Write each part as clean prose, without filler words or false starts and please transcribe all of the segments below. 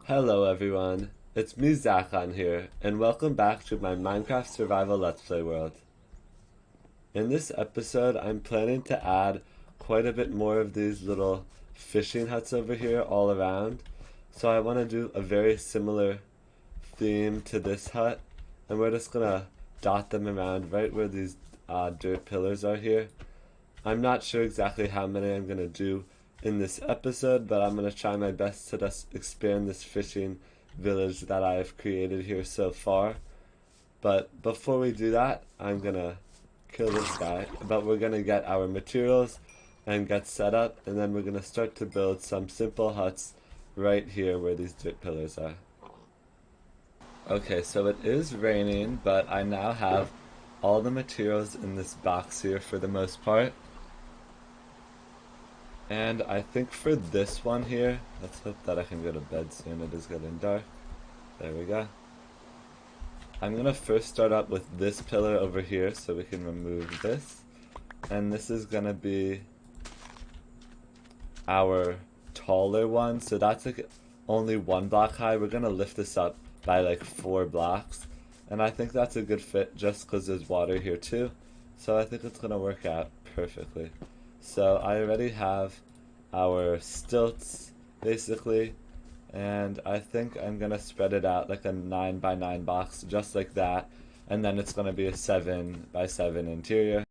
Hello everyone, it's me Zachan here, and welcome back to my Minecraft Survival Let's Play world. In this episode, I'm planning to add quite a bit more of these little fishing huts over here all around. So I want to do a very similar theme to this hut, and we're just gonna dot them around right where these dirt pillars are here. I'm not sure exactly how many I'm gonna do in this episode, but I'm gonna try my best to just expand this fishing village that I've created here so far. But before we do that, I'm gonna kill this guy. But we're gonna get our materials and get set up, and then we're gonna start to build some simple huts right here where these dirt pillars are. Okay, so it is raining, but I now have all the materials in this box here for the most part. And I think for this one here, let's hope that I can go to bed soon. It is getting dark. There we go. I'm gonna first start up with this pillar over here so we can remove this. And this is gonna be our taller one. So that's like only 1 block high. We're gonna lift this up by like 4 blocks. And I think that's a good fit just because there's water here too. So I think it's gonna work out perfectly. So I already have our stilts basically, and I think I'm gonna spread it out like a 9 by 9 box just like that, and then it's gonna be a 7 by 7 interior.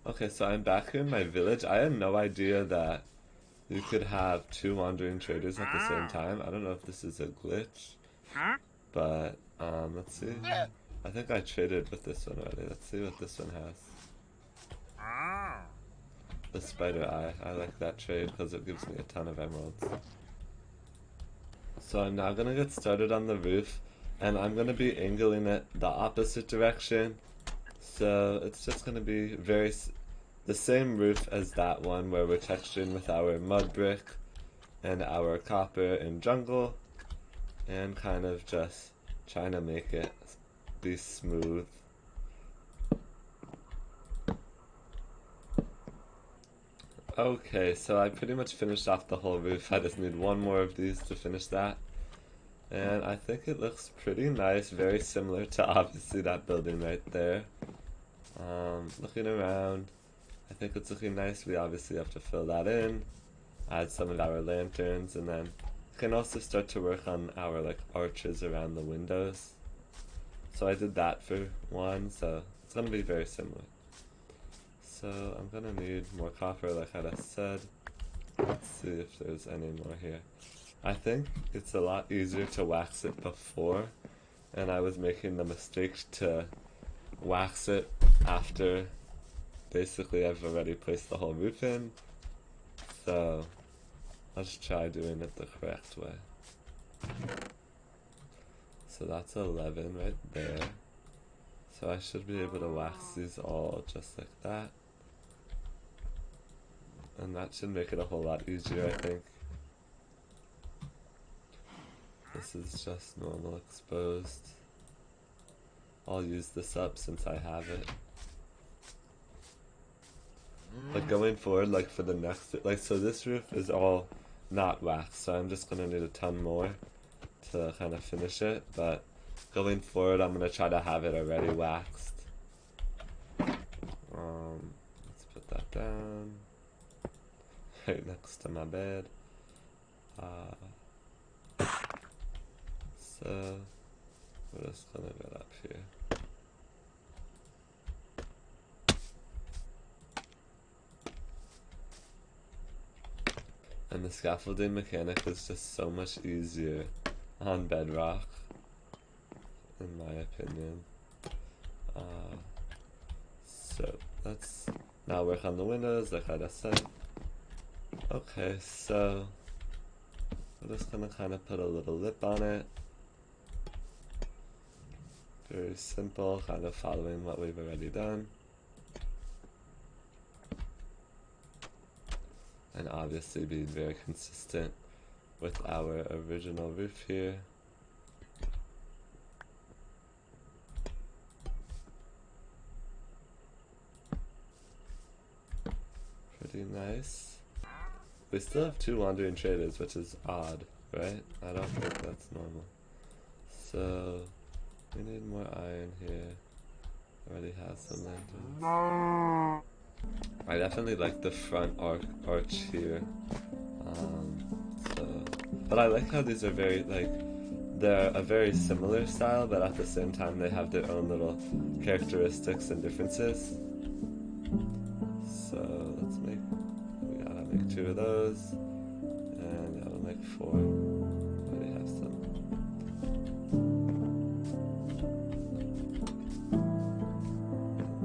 Okay, so I'm back here in my village. I had no idea that you could have 2 wandering traders at the same time. I don't know if this is a glitch, but let's see. I think I traded with this one already. Let's see what this one has. The spider eye. I like that trade because it gives me a ton of emeralds. So I'm now gonna get started on the roof, and I'm gonna be angling it the opposite direction. So it's just gonna be the same roof as that one where we're texturing with our mud brick and our copper and jungle, and kind of just trying to make it be smooth. Okay, so I pretty much finished off the whole roof. I just need one more of these to finish that. And I think it looks pretty nice, very similar to obviously that building right there. Looking around, I think it's looking nice. We obviously have to fill that in, add some of our lanterns, and then we can also start to work on our like arches around the windows. So I did that for one, so it's gonna be very similar. So I'm gonna need more copper like I just said. Let's see if there's any more here. I think it's a lot easier to wax it before, and I was making the mistake to wax it after basically I've already placed the whole roof in. So let's try doing it the correct way. So that's 11 right there. So I should be able to wax these all just like that. And that should make it a whole lot easier, I think. This is just normal exposed. I'll use this up since I have it. But going forward, like for the next, like, so this roof is all not waxed, so I'm just gonna need a ton more to kind of finish it, but going forward I'm gonna try to have it already waxed. Let's put that down right next to my bed. So we're just gonna get up here. And the scaffolding mechanic is just so much easier on Bedrock, in my opinion. So let's now work on the windows, like I just said. Okay, so we're just gonna kind of put a little lip on it. Very simple, kind of following what we've already done. And obviously being very consistent with our original roof here. Pretty nice. We still have 2 wandering traders, which is odd, right? I don't think that's normal. So we need more iron here. Already have some lanterns. I definitely like the front arch here. But I like how these are very, like, they're a very similar style, but at the same time they have their own little characteristics and differences. So we gotta make 2 of those, and yeah, we'll make 4. Already have some.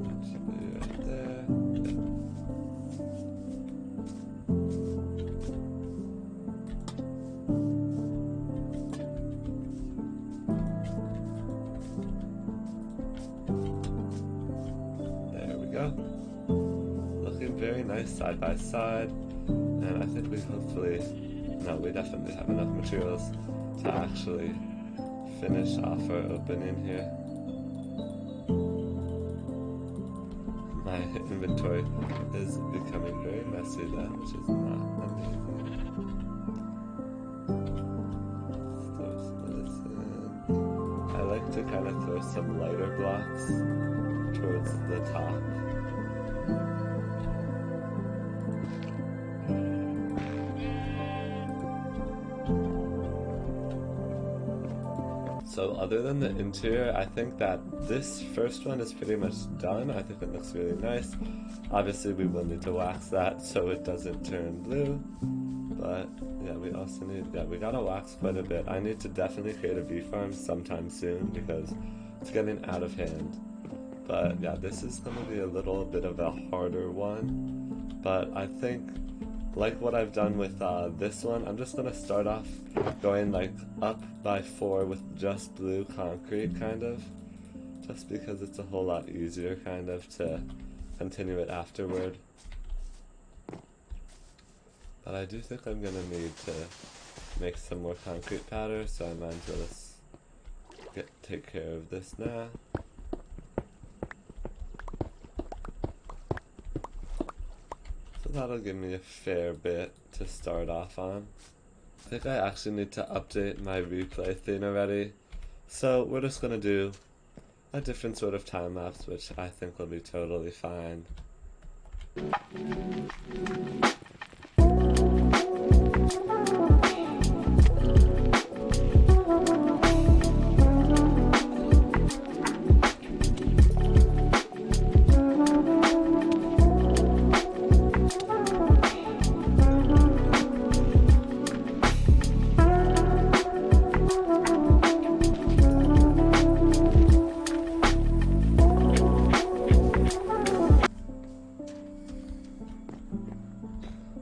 That should be right there. There we go. Looking very nice side by side, and I think we definitely have enough materials to actually finish off our opening here. My inventory is becoming very messy though, which is not amazing. Let's throw some of this in. I like to kind of throw some lighter blocks towards the top. So other than the interior, I think that this first one is pretty much done. I think it looks really nice. Obviously we will need to wax that so it doesn't turn blue. But yeah, we also need, we gotta wax quite a bit. I need to definitely create a bee farm sometime soon because it's getting out of hand. But yeah, this is gonna be a little bit of a harder one. But I think, like what I've done with this one, I'm just gonna start off going like up by 4 with just blue concrete, kind of, just because it's a whole lot easier kind of to continue it afterward. But I do think I'm gonna need to make some more concrete powder, so I might as well just take care of this now. So that'll give me a fair bit to start off on. I think I actually need to update my replay thing already. So we're just gonna do a different sort of time lapse, which I think will be totally fine.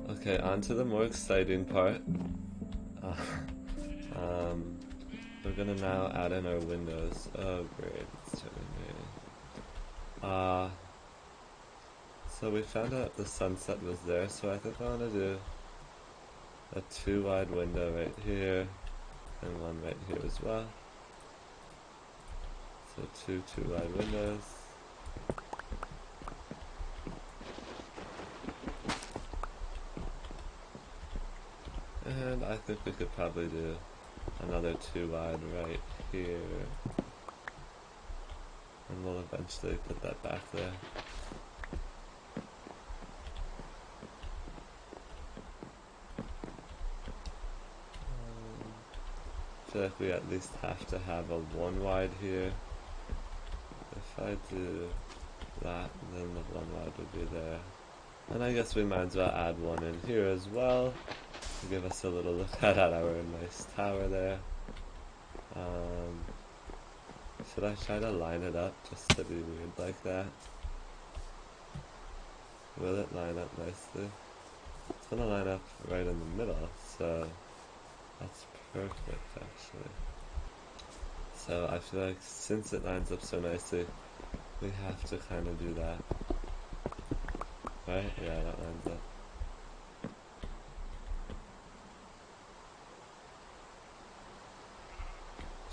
Okay, on to the more exciting part. We're gonna now add in our windows. Oh great, it's turning me. So So we found out the sunset was there, so I think I want to do a 2 wide window right here and one right here as well. So two 2 wide windows. And I think we could probably do another 2 wide right here. And we'll eventually put that back there. I feel like we at least have to have a 1 wide here. If I do that, then the 1 wide would be there. And I guess we might as well add one in here as well to give us a little look at our nice tower there. Should I try to line it up just to be weird like that? Will it line up nicely? It's gonna line up right in the middle, so that's perfect actually. So I feel like since it lines up so nicely, we have to kind of do that. Right? Yeah, that lines up.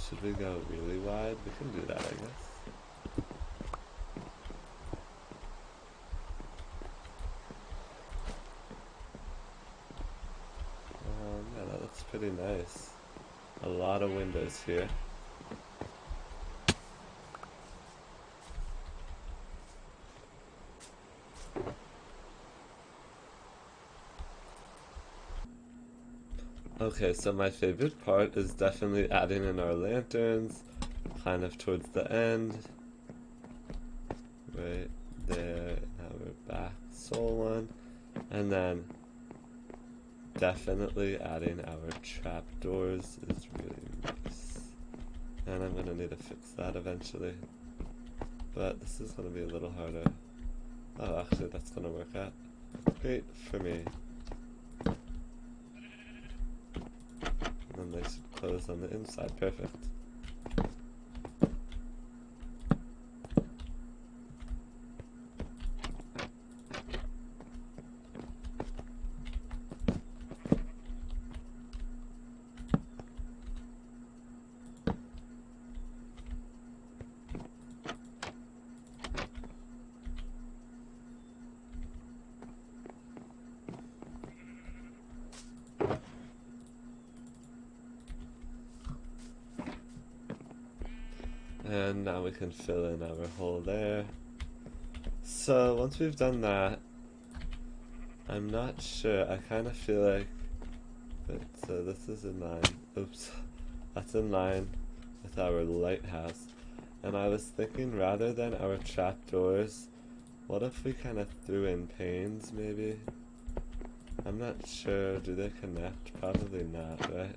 Should we go really wide? We can do that, I guess. Yeah, that looks pretty nice. A lot of windows here. Okay, so my favorite part is definitely adding in our lanterns, kind of towards the end. Right there, now we're back, soul one. And then definitely adding our trapdoors is really nice. And I'm gonna need to fix that eventually. But this is gonna be a little harder. Oh, actually that's gonna work out great for me. And they should close on the inside, perfect. And now we can fill in our hole there. So once we've done that, I'm not sure, I kind of feel like, so this is in line, oops, that's in line with our lighthouse. And I was thinking rather than our trapdoors, what if we kind of threw in panes maybe? I'm not sure, do they connect? Probably not, right?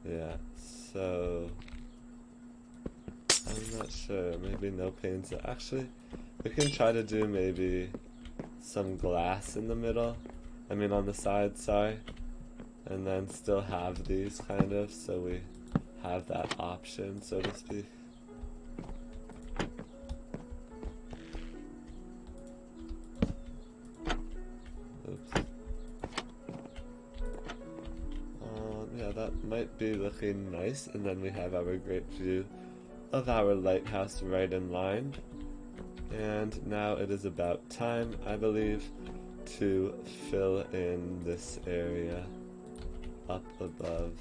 Yeah, so I'm not sure, maybe no panes. Actually, we can try to do maybe some glass in the middle, I mean on the side, sorry, and then still have these kind of, so we have that option, so to speak. Oops. Yeah, that might be looking nice, and then we have our great view of our lighthouse right in line. And now it is about time, I believe, to fill in this area up above.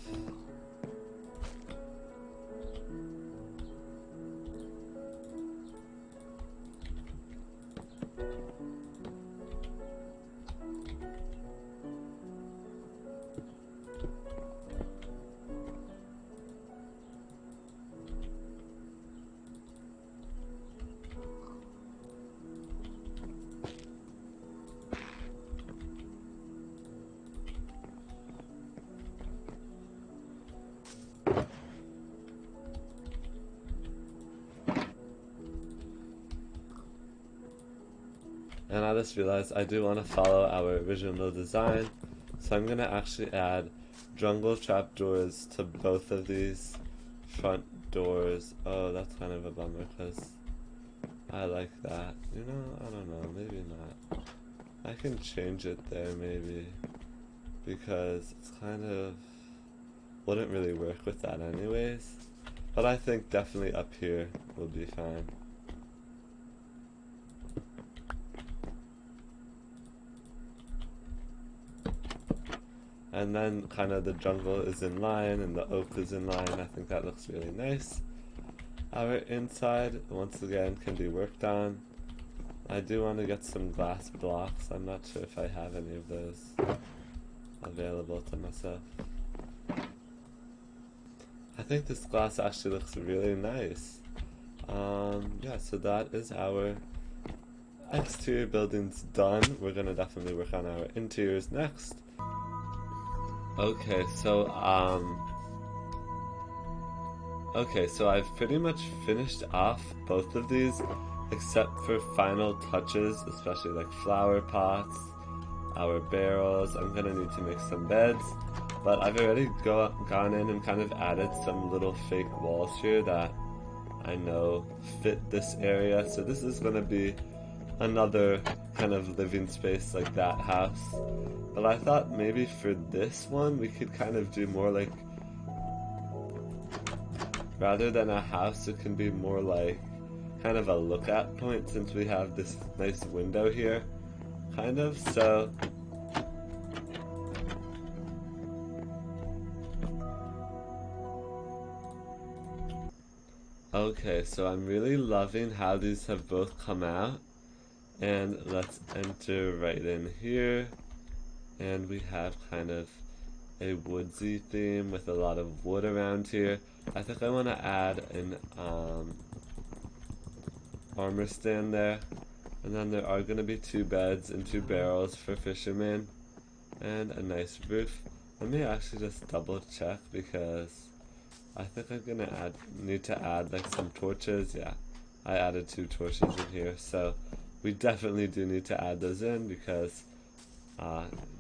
And I just realized I do want to follow our original design, so I'm going to actually add jungle trapdoors to both of these front doors. Oh, that's kind of a bummer because I like that. You know, I don't know, maybe not. I can change it there maybe, because it's kind of wouldn't really work with that anyways. But I think definitely up here will be fine. And then kind of the jungle is in line and the oak is in line. I think that looks really nice. Our inside, once again, can be worked on. I do want to get some glass blocks. I'm not sure if I have any of those available to myself. I think this glass actually looks really nice. Yeah, so that is our exterior buildings done. We're gonna definitely work on our interiors next. Okay, so I've pretty much finished off both of these, except for final touches, especially like flower pots, our barrels. I'm gonna need to make some beds, but I've already gone in and kind of added some little fake walls here that I know fit this area. So this is gonna be another kind of living space like that house. But I thought maybe for this one we could kind of do more like, rather than a house, it can be more like kind of a look at point, since we have this nice window here, kind of. So okay, so I'm really loving how these have both come out. And let's enter right in here. And we have kind of a woodsy theme with a lot of wood around here. I think I want to add an armor stand there. And then there are going to be 2 beds and 2 barrels for fishermen. And a nice roof. Let me actually just double check, because I think I'm going to need to add like some torches. Yeah, I added 2 torches in here. So we definitely do need to add those in, because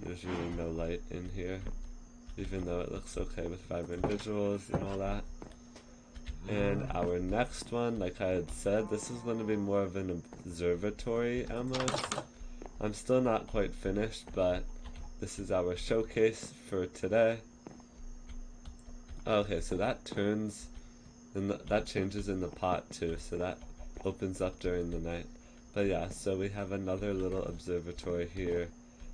there's really no light in here, even though it looks okay with vibrant visuals and all that. And our next one, like I had said, this is going to be more of an observatory almost. I'm still not quite finished, but this is our showcase for today. Okay, so that turns, and that changes in the pot too, so that opens up during the night. But yeah, so we have another little observatory here.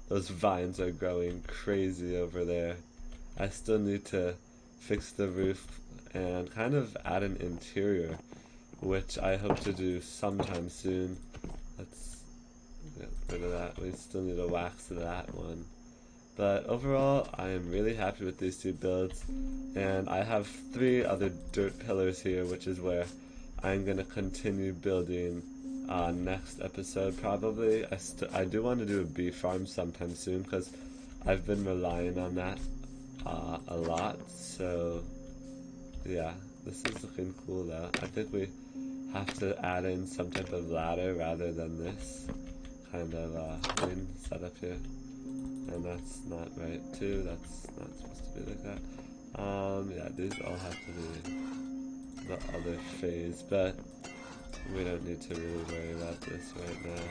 Those vines are growing crazy over there. I still need to fix the roof and kind of add an interior, which I hope to do sometime soon. Let's get rid of that. We still need to wax that one. But overall, I am really happy with these 2 builds, and I have 3 other dirt pillars here, which is where I'm going to continue building next episode probably. I do want to do a bee farm sometime soon, because I've been relying on that a lot. So yeah, this is looking cool though. I think we have to add in some type of ladder rather than this kind of thing set up here. And that's not right too, that's not supposed to be like that. Yeah, these all have to be the other phase, but we don't need to really worry about this right now.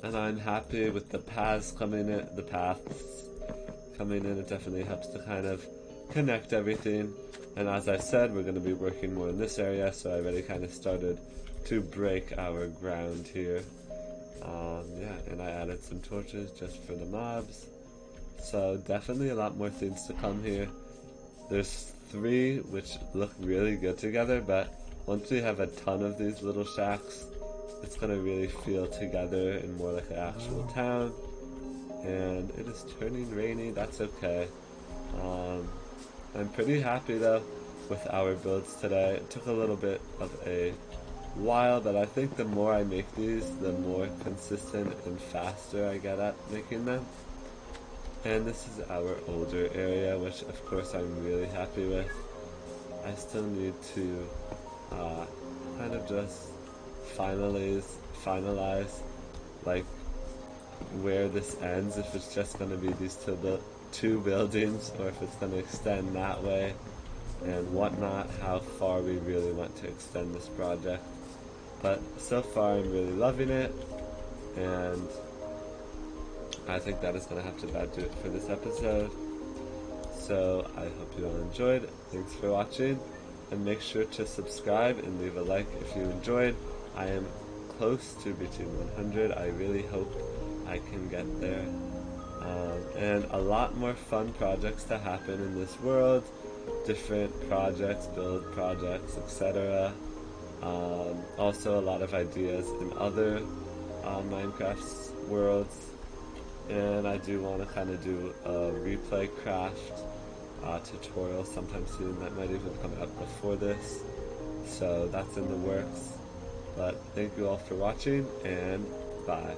And I'm happy with the paths coming in. It definitely helps to kind of connect everything. And as I said, we're going to be working more in this area, so I already kind of started to break our ground here. Yeah, and I added some torches just for the mobs. So definitely a lot more things to come here. There's 3 which look really good together, but once we have a ton of these little shacks, it's gonna really feel together in more like an actual town. And it is turning rainy, that's okay. I'm pretty happy though with our builds today. It took a little bit of a while, but I think the more I make these, the more consistent and faster I get at making them. And this is our older area, which of course I'm really happy with. I still need to kind of just finalize like where this ends, if it's just going to be these two buildings or if it's going to extend that way and whatnot, how far we really want to extend this project. But so far I'm really loving it, and I think that is going to have to about do it for this episode. So I hope you all enjoyed. Thanks for watching, and make sure to subscribe and leave a like if you enjoyed. I am close to reaching 100. I really hope I can get there. And a lot more fun projects to happen in this world. Different projects, build projects, etc. Also a lot of ideas in other Minecraft worlds. And I do want to kind of do a replay craft tutorial sometime soon that might even come out before this. So that's in the works. But thank you all for watching, and bye.